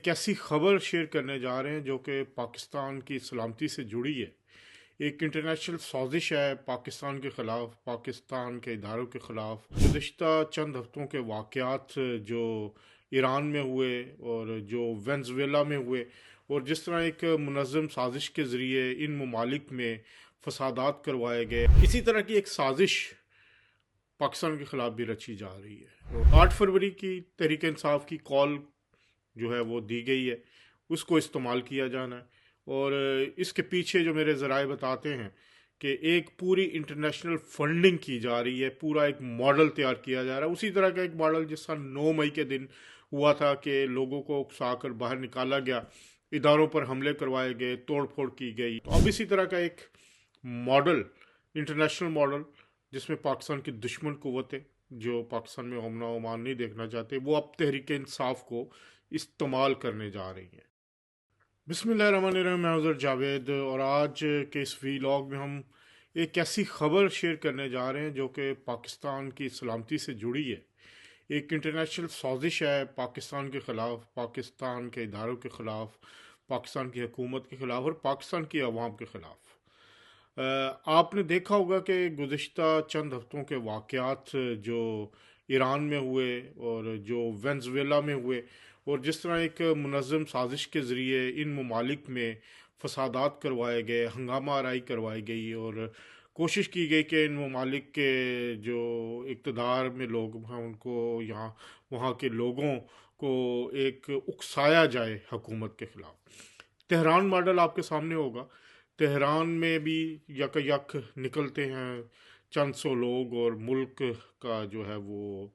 ایک ایسی خبر شیئر کرنے جا رہے ہیں جو کہ پاکستان کی سلامتی سے جڑی ہے۔ ایک انٹرنیشنل سازش ہے پاکستان کے خلاف، پاکستان کے اداروں کے خلاف۔ گزشتہ چند ہفتوں کے واقعات جو ایران میں ہوئے اور جو وینزویلا میں ہوئے، اور جس طرح ایک منظم سازش کے ذریعے ان ممالک میں فسادات کروائے گئے، اسی طرح کی ایک سازش پاکستان کے خلاف بھی رچی جا رہی ہے۔ 8 فروری کی تحریک انصاف کی کال جو ہے وہ دی گئی ہے، اس کو استعمال کیا جانا ہے، اور اس کے پیچھے جو میرے ذرائع بتاتے ہیں کہ ایک پوری انٹرنیشنل فنڈنگ کی جا رہی ہے، پورا ایک ماڈل تیار کیا جا رہا ہے، اسی طرح کا ایک ماڈل جس طرح 9 مئی کے دن ہوا تھا کہ لوگوں کو اکسا کر باہر نکالا گیا، اداروں پر حملے کروائے گئے، توڑ پھوڑ کی گئی۔ تو اب اسی طرح کا ایک ماڈل، انٹرنیشنل ماڈل، جس میں پاکستان کی دشمن قوتیں جو پاکستان میں امن و امان نہیں دیکھنا چاہتے، وہ اب تحریک انصاف کو استعمال کرنے جا رہی ہیں۔ بسم اللہ الرحمن الرحیم، میں حضرت جاوید، اور آج کے اس ویلاگ میں ہم ایک ایسی خبر شیئر کرنے جا رہے ہیں جو کہ پاکستان کی سلامتی سے جڑی ہے۔ ایک انٹرنیشنل سازش ہے پاکستان کے خلاف، پاکستان کے اداروں کے خلاف، پاکستان کی حکومت کے خلاف اور پاکستان کی عوام کے خلاف۔ آپ نے دیکھا ہوگا کہ گزشتہ چند ہفتوں کے واقعات جو ایران میں ہوئے اور جو وینزویلا میں ہوئے، اور جس طرح ایک منظم سازش کے ذریعے ان ممالک میں فسادات کروائے گئے، ہنگامہ آرائی کروائی گئی، اور کوشش کی گئی کہ ان ممالک کے جو اقتدار میں لوگ ہیں ان کو وہاں کے لوگوں کو ایک اکسایا جائے حکومت کے خلاف۔ تہران ماڈل آپ کے سامنے ہوگا۔ تہران میں بھی یک نکلتے ہیں چند سو لوگ اور ملک کا جو ہے وہ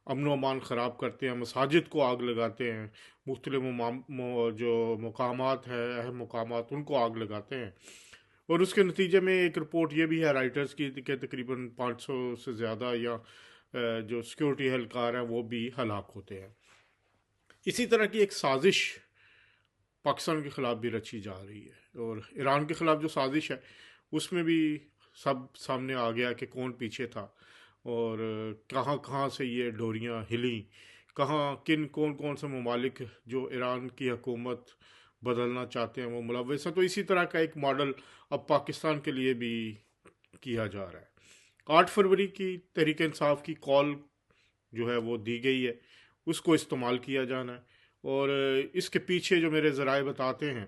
امن و امان خراب کرتے ہیں، مساجد کو آگ لگاتے ہیں، مختلف جو مقامات ہیں، اہم مقامات، ان کو آگ لگاتے ہیں، اور اس کے نتیجے میں ایک رپورٹ یہ بھی ہے رائٹرز کی کہ تقریباً 500 سے زیادہ یا جو سیکیورٹی اہلکار ہیں وہ بھی ہلاک ہوتے ہیں۔ اسی طرح کی ایک سازش پاکستان کے خلاف بھی رچی جا رہی ہے، اور ایران کے خلاف جو سازش ہے اس میں بھی سب سامنے آ گیا کہ کون پیچھے تھا، اور کہاں کہاں سے یہ ڈوریاں ہلیں، کون سے ممالک جو ایران کی حکومت بدلنا چاہتے ہیں وہ ملوث ہیں۔ تو اسی طرح کا ایک ماڈل اب پاکستان کے لیے بھی کیا جا رہا ہے۔ 8 فروری کی تحریک انصاف کی کال جو ہے وہ دی گئی ہے، اس کو استعمال کیا جانا ہے، اور اس کے پیچھے جو میرے ذرائع بتاتے ہیں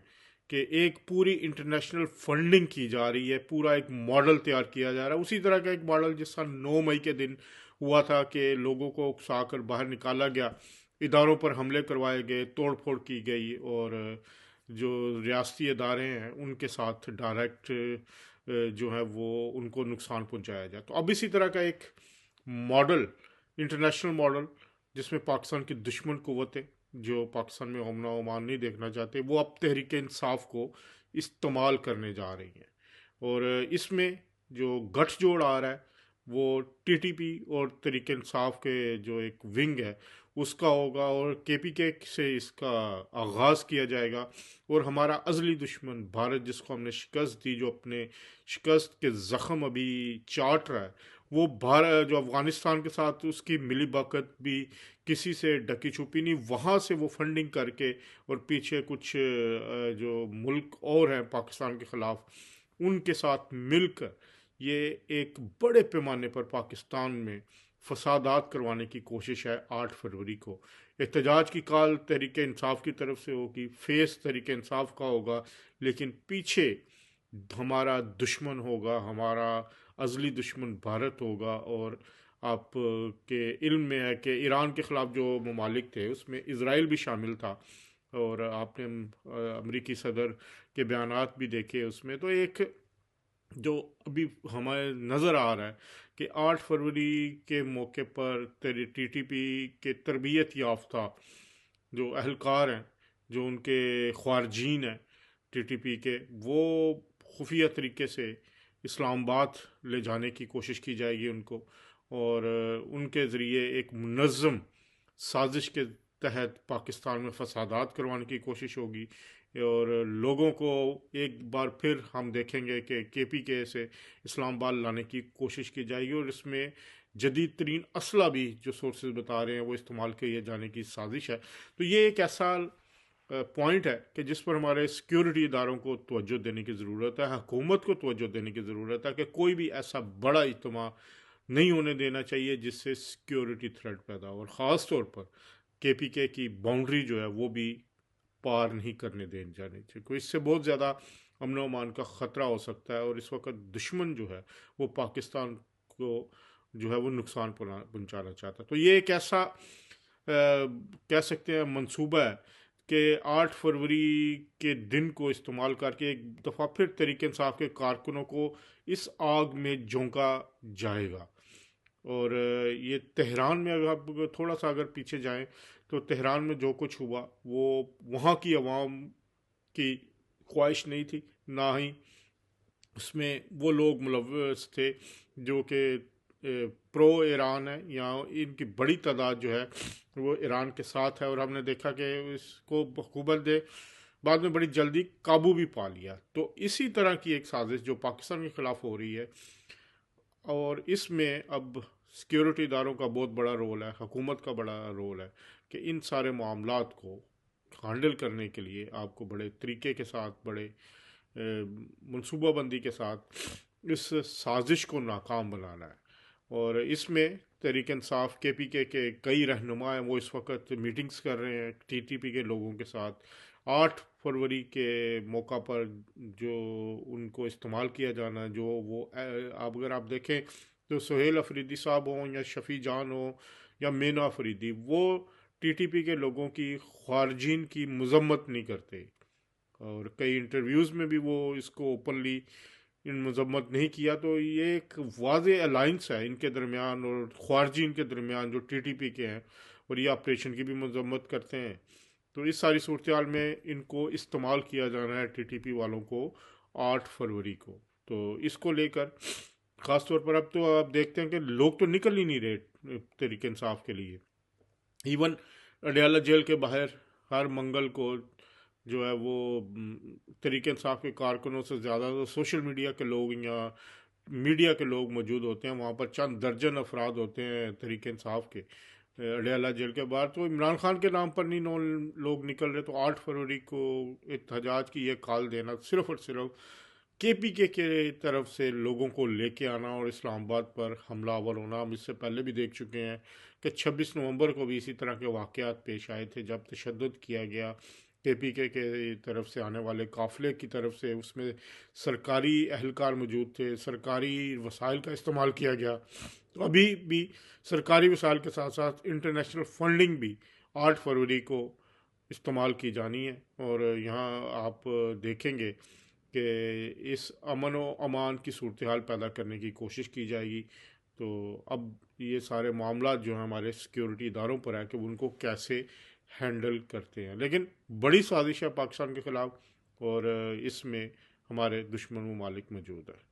کہ ایک پوری انٹرنیشنل فنڈنگ کی جا رہی ہے، پورا ایک ماڈل تیار کیا جا رہا ہے، اسی طرح کا ایک ماڈل جس طرح 9 مئی کے دن ہوا تھا کہ لوگوں کو اکسا کر باہر نکالا گیا، اداروں پر حملے کروائے گئے، توڑ پھوڑ کی گئی، اور جو ریاستی ادارے ہیں ان کے ساتھ ڈائریکٹ جو ہے وہ ان کو نقصان پہنچایا جائے۔ تو اب اسی طرح کا ایک ماڈل، انٹرنیشنل ماڈل، جس میں پاکستان کی دشمن قوتیں جو پاکستان میں امن و امان نہیں دیکھنا چاہتے، وہ اب تحریک انصاف کو استعمال کرنے جا رہی ہیں، اور اس میں جو گٹھ جوڑ آ رہا ہے وہ ٹی ٹی پی اور تحریک انصاف کے جو ایک ونگ ہے اس کا ہوگا، اور کے پی کے سے اس کا آغاز کیا جائے گا، اور ہمارا ازلی دشمن بھارت، جس کو ہم نے شکست دی، جو اپنے شکست کے زخم ابھی چاٹ رہا ہے، وہ بھارت جو افغانستان کے ساتھ اس کی ملی بھگت بھی کسی سے ڈکی چھپی نہیں، وہاں سے وہ فنڈنگ کر کے، اور پیچھے کچھ جو ملک اور ہیں پاکستان کے خلاف، ان کے ساتھ مل کر یہ ایک بڑے پیمانے پر پاکستان میں فسادات کروانے کی کوشش ہے۔ 8 فروری کو احتجاج کی کال تحریک انصاف کی طرف سے ہوگی، فیس تحریک انصاف کا ہوگا، لیکن پیچھے ہمارا دشمن ہوگا، ہمارا ازلی دشمن بھارت ہوگا، اور آپ کے علم میں ہے کہ ایران کے خلاف جو ممالک تھے اس میں اسرائیل بھی شامل تھا، اور آپ نے امریکی صدر کے بیانات بھی دیکھے اس میں۔ تو ایک جو ابھی ہمیں نظر آ رہا ہے کہ 8 فروری کے موقع پر ٹی ٹی پی کے تربیت یافتہ جو اہلکار ہیں، جو ان کے خارجین ہیں ٹی ٹی پی کے، وہ خفیہ طریقے سے اسلام آباد لے جانے کی کوشش کی جائے گی ان کو، اور ان کے ذریعے ایک منظم سازش کے تحت پاکستان میں فسادات کروانے کی کوشش ہوگی، اور لوگوں کو ایک بار پھر ہم دیکھیں گے کہ کے پی کے سے اسلام آباد لانے کی کوشش کی جائے گی، اور اس میں جدید ترین اسلحہ بھی جو سورسز بتا رہے ہیں وہ استعمال کیے جانے کی سازش ہے۔ تو یہ ایک ایسا پوائنٹ ہے کہ جس پر ہمارے سیکیورٹی اداروں کو توجہ دینے کی ضرورت ہے، حکومت کو توجہ دینے کی ضرورت ہے کہ کوئی بھی ایسا بڑا اجتماع نہیں ہونے دینا چاہیے جس سے سیکیورٹی تھریٹ پیدا ہو، اور خاص طور پر KPK کی باؤنڈری جو ہے وہ بھی پار نہیں کرنے دے جانے چاہیے، کوئی اس سے بہت زیادہ امن و امان کا خطرہ ہو سکتا ہے، اور اس وقت دشمن جو ہے وہ پاکستان کو جو ہے وہ نقصان پہنچانا چاہتا ہے۔ تو یہ ایک ایسا کہہ سکتے ہیں منصوبہ ہے کہ 8 فروری کے دن کو استعمال کر کے ایک دفعہ پھر تحریک انصاف کے کارکنوں کو اس آگ میں جھونکا جائے گا۔ اور یہ تہران میں اگر آپ تھوڑا سا اگر پیچھے جائیں تو تہران میں جو کچھ ہوا وہ وہاں کی عوام کی خواہش نہیں تھی، نہ ہی اس میں وہ لوگ ملوث تھے جو کہ پرو ایران ہے، یا ان کی بڑی تعداد جو ہے وہ ایران کے ساتھ ہے، اور ہم نے دیکھا کہ اس کو حکومت نے بعد میں بڑی جلدی قابو بھی پا لیا۔ تو اسی طرح کی ایک سازش جو پاکستان کے خلاف ہو رہی ہے، اور اس میں اب سیکیورٹی اداروں کا بہت بڑا رول ہے، حکومت کا بڑا رول ہے کہ ان سارے معاملات کو ہینڈل کرنے کے لیے آپ کو بڑے طریقے کے ساتھ، بڑے منصوبہ بندی کے ساتھ اس سازش کو ناکام بنانا ہے۔ اور اس میں تحریک انصاف KPK کے کئی رہنما ہیں، وہ اس وقت میٹنگز کر رہے ہیں TTP کے لوگوں کے ساتھ۔ 8 فروری کے موقع پر جو ان کو استعمال کیا جانا، جو وہ اگر آپ دیکھیں تو سہیل افریدی صاحب ہوں یا شفیع جان ہوں یا مینا افریدی، وہ TTP کے لوگوں کی خارجین کی مذمت نہیں کرتے، اور کئی انٹرویوز میں بھی وہ اس کو اوپنلی ان مذمت نہیں کیا۔ تو یہ ایک واضح الائنس ہے ان کے درمیان اور خارجین کے درمیان جو TTP کے ہیں، اور یہ آپریشن کی بھی مذمت کرتے ہیں۔ تو اس ساری صورتحال میں ان کو استعمال کیا جانا ہے TTP والوں کو 8 فروری کو۔ تو اس کو لے کر خاص طور پر اب تو آپ دیکھتے ہیں کہ لوگ تو نکل ہی نہیں رہے تحریک انصاف کے لیے۔ ایون اڈیالہ جیل کے باہر ہر منگل کو جو ہے وہ تحریک انصاف کے کارکنوں سے زیادہ تو سوشل میڈیا کے لوگ یا میڈیا کے لوگ موجود ہوتے ہیں، وہاں پر چند درجن افراد ہوتے ہیں تحریک انصاف کے اڈیالہ جیل کے باہر۔ تو عمران خان کے نام پر نہیں لوگ نکل رہے، تو 8 فروری کو احتجاج کی یہ کال دینا صرف اور صرف KPK کے طرف سے لوگوں کو لے کے آنا اور اسلام آباد پر حملہ آور ہونا۔ ہم اس سے پہلے بھی دیکھ چکے ہیں کہ 26 نومبر کو بھی اسی طرح کے واقعات پیش آئے تھے، جب تشدد کیا گیا KPK کے طرف سے آنے والے قافلے کی طرف سے، اس میں سرکاری اہلکار موجود تھے، سرکاری وسائل کا استعمال کیا گیا۔ تو ابھی بھی سرکاری وسائل کے ساتھ ساتھ انٹرنیشنل فنڈنگ بھی 8 فروری کو استعمال کی جانی ہے، اور یہاں آپ دیکھیں گے کہ اس امن و امان کی صورتحال پیدا کرنے کی کوشش کی جائے گی۔ تو اب یہ سارے معاملات جو ہیں ہمارے سیکیورٹی اداروں پر ہے کہ ان کو کیسے ہینڈل کرتے ہیں، لیکن بڑی سازش ہے پاکستان کے خلاف، اور اس میں ہمارے دشمن ممالک موجود ہے۔